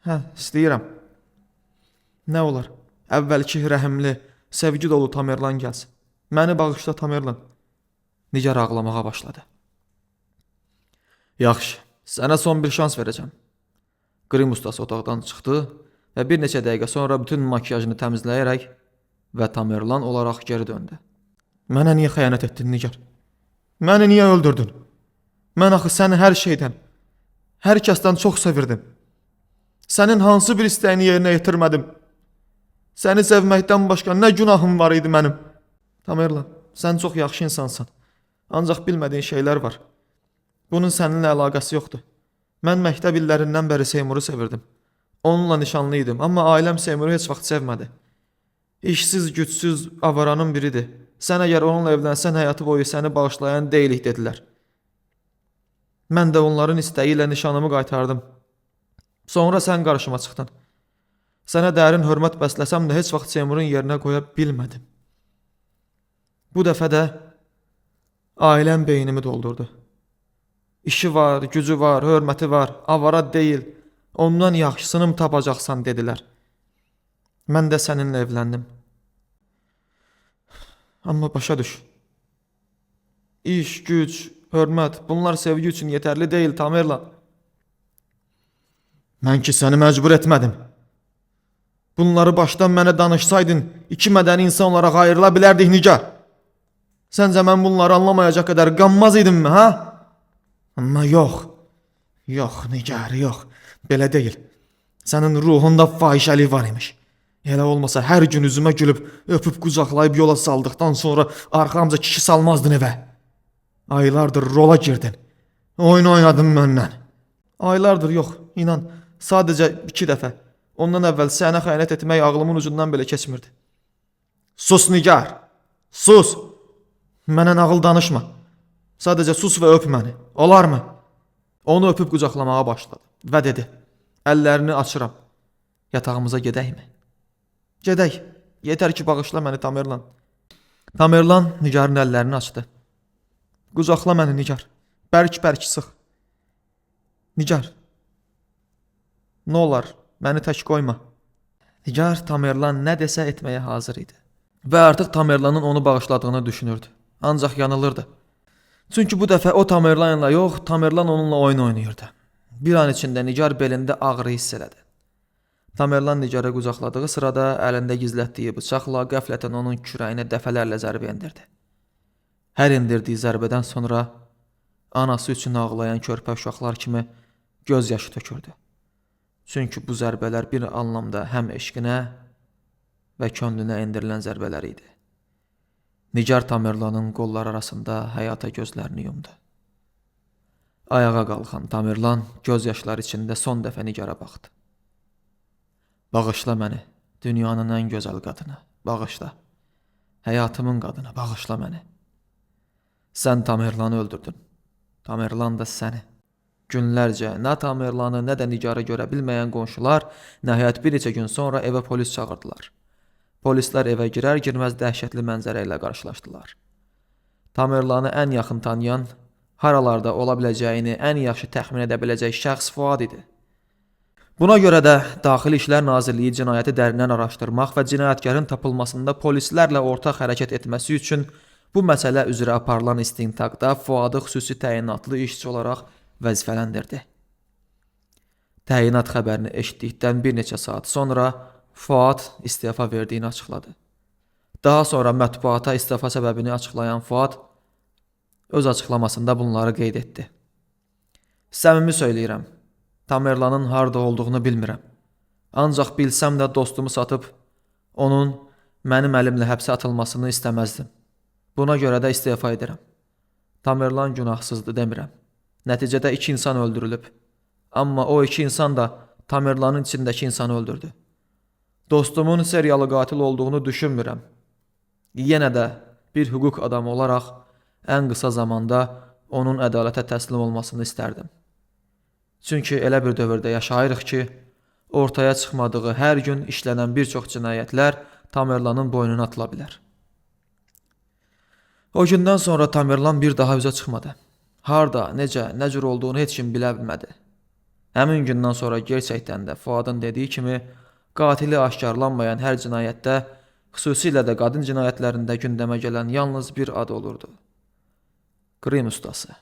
Hə, istəyirəm. Nə olar? Əvvəlki rəhimli, sevgi dolu Tamerlan gəlsin. Məni bağışla Tamerlan. Nigar ağlamağa başladı. Yaxşı, sənə son bir şans verəcəm. Qrim ustası otaqdan çıxdı və bir neçə dəqiqə sonra bütün makiyajını təmizləyərək və Tamerlan olaraq geri döndü. Mənə niyə xəyanət etdin Nigar? Məni niyə öldürdün? Mən axı səni hər şeydən, hər kəsdən çox sevirdim. Sənin hansı bir istəyini yerinə yetirmədim? Səni sevməkdən başqa nə günahım var idi mənim? Tamerlan, sən çox yaxşı insansan. Ancaq bilmədiyin şeylər var. Bunun səninlə əlaqəsi yoxdur. Mən məktəb illərindən bəri Seymuru sevirdim. Onunla nişanlı idim, amma ailəm Seymuru heç vaxt sevmədi. İşsiz, gücsüz, avaranın biridir. Sən əgər onunla evlənsən həyatı boyu səni bağışlayan deyilik dedilər. Mən də onların istəyi ilə nişanımı qaytardım. Sonra sən qarşıma çıxdın. Sənə dərin hörmət bəsləsəm də heç vaxt Seymurun yerinə qoya bilmədim. Bu dəfə də ailəm beynimi doldurdu. İşi var, gücü var, hörməti var, avara deyil. Ondan yaxşısını mı tapacaqsan dedilər. Mən də səninlə evləndim. Amma başa düş. İş, güc, hörmət, bunlar sevgi üçün yetərli deyil Tamerlan. Mən ki səni məcbur etmədim. Bunları başdan mənə danışsaydın, iki mədəni insan olaraq ayrıla bilərdik Nigar. Səncə mən bunları anlamayacaq qədər qanmaz idimmi, ha? Amma yox. Yox Nigar, yox. Belə deyil. Sənin ruhunda fahişəlik var imiş. Elə olmasa hər gün üzümə gülüb, öpüb qucaqlayıb yola saldıqdan sonra arxamca kişi salmazdın evə. Aylardır rola girdin. Oyun oynadın məndən. Aylardır yox, inan. Sadəcə 2 dəfə. Ondan əvvəl sənə xəyanət etmək ağlımın ucundan belə keçmirdi. Sus Nigar. Sus. Mənə nağıl danışma. Sadəcə sus və öp məni. Olarmı? Onu öpüb qucaqlamağa başladı və dedi. Əllərini açıram. Yatağımıza gedəkmi? Gedək. Yetər ki bağışla məni Tamerlan. Tamerlan Nigarın əllərini açdı. Qucaqla məni Nigar. Bərk-bərk sıx. Nigar. Nə olar? Məni tək qoyma. Nigar Tamerlan nə desə etməyə hazır idi. Və artıq Tamerlanın onu bağışladığını düşünürdü. Ancaq yanılırdı. Çünki bu dəfə o Tamerlanla yox, Tamerlan onunla oyun oynayırdı. Bir an içində Nigar belində ağrı hiss elədi. Tamerlan Nigarı qucaqladığı sırada əlində gizlətdiyi bıçaqla qəflətən onun kürəyinə dəfələrlə zərbə endirdi. Hər endirdiyi zərbədən sonra anası üçün ağlayan körpə uşaqlar kimi göz yaşı tökürdü. Çünki bu zərbələr bir anlamda həm eşqinə və könlünə endirilən zərbələr idi. Nigar Tamerlanın qolları arasında həyata gözlərini yumdu. Ayağa qalxan Tamerlan göz yaşları içində son dəfə Nigara baxdı. Bağışla məni, dünyanın ən gözəl qadını, bağışla. Həyatımın qadını, bağışla məni. Sən Tamerlanı öldürdün, Tamerlan da səni. Günlərcə nə Tamerlanı, nə də Nigarı görə bilməyən qonşular nəhayət bir neçə gün sonra evə polis çağırdılar. Polislər evə girər-girməz dəhşətli mənzərə ilə qarşılaşdılar. Tamerlanı ən yaxın tanıyan, haralarda ola biləcəyini ən yaxşı təxmin edə biləcək şəxs Fuad idi. Buna görə də Daxili İşlər Nazirliyi cinayəti dərindən araşdırmaq və cinayətkarın tapılmasında polislərlə ortaq hərəkət etməsi üçün bu məsələ üzrə aparılan istintaqda Fuadı xüsusi təyinatlı işçi olaraq vəzifələndirdi. Təyinat xəbərini eşitdikdən bir neçə saat sonra Fuad istefa verdiyini açıqladı. Daha sonra mətbuata istefa səbəbini açıqlayan Fuad öz açıqlamasında bunları qeyd etdi. Səmimi söyləyirəm, Tamerlanın harda olduğunu bilmirəm. Ancaq bilsəm də dostumu satıb, onun mənim əlimlə həbsə atılmasını istəməzdim. Buna görə də istefa edirəm. Tamerlan günahsızdır demirəm. Nəticədə 2 insan öldürülüb. Amma o 2 insan da Tamerlanın içindəki insanı öldürdü. Dostumun seriyalı qatil olduğunu düşünmürəm. Yenə də bir hüquq adamı olaraq ən qısa zamanda onun ədalətə təslim olmasını istərdim. Çünki elə bir dövrdə yaşayırıq ki, ortaya çıxmadığı hər gün işlənən bir çox cinayətlər Tamerlanın boynuna atıla bilər. O gündən sonra Tamerlan bir daha üzə çıxmadı. Harda, necə, nə cür olduğunu heç kim bilə bilmədi. Həmin gündən sonra gerçəkdən də Fuadın dediyi kimi qatili aşkarlanmayan hər cinayətdə, xüsusilə də qadın cinayətlərində gündəmə gələn yalnız bir ad olurdu: Qrim ustası.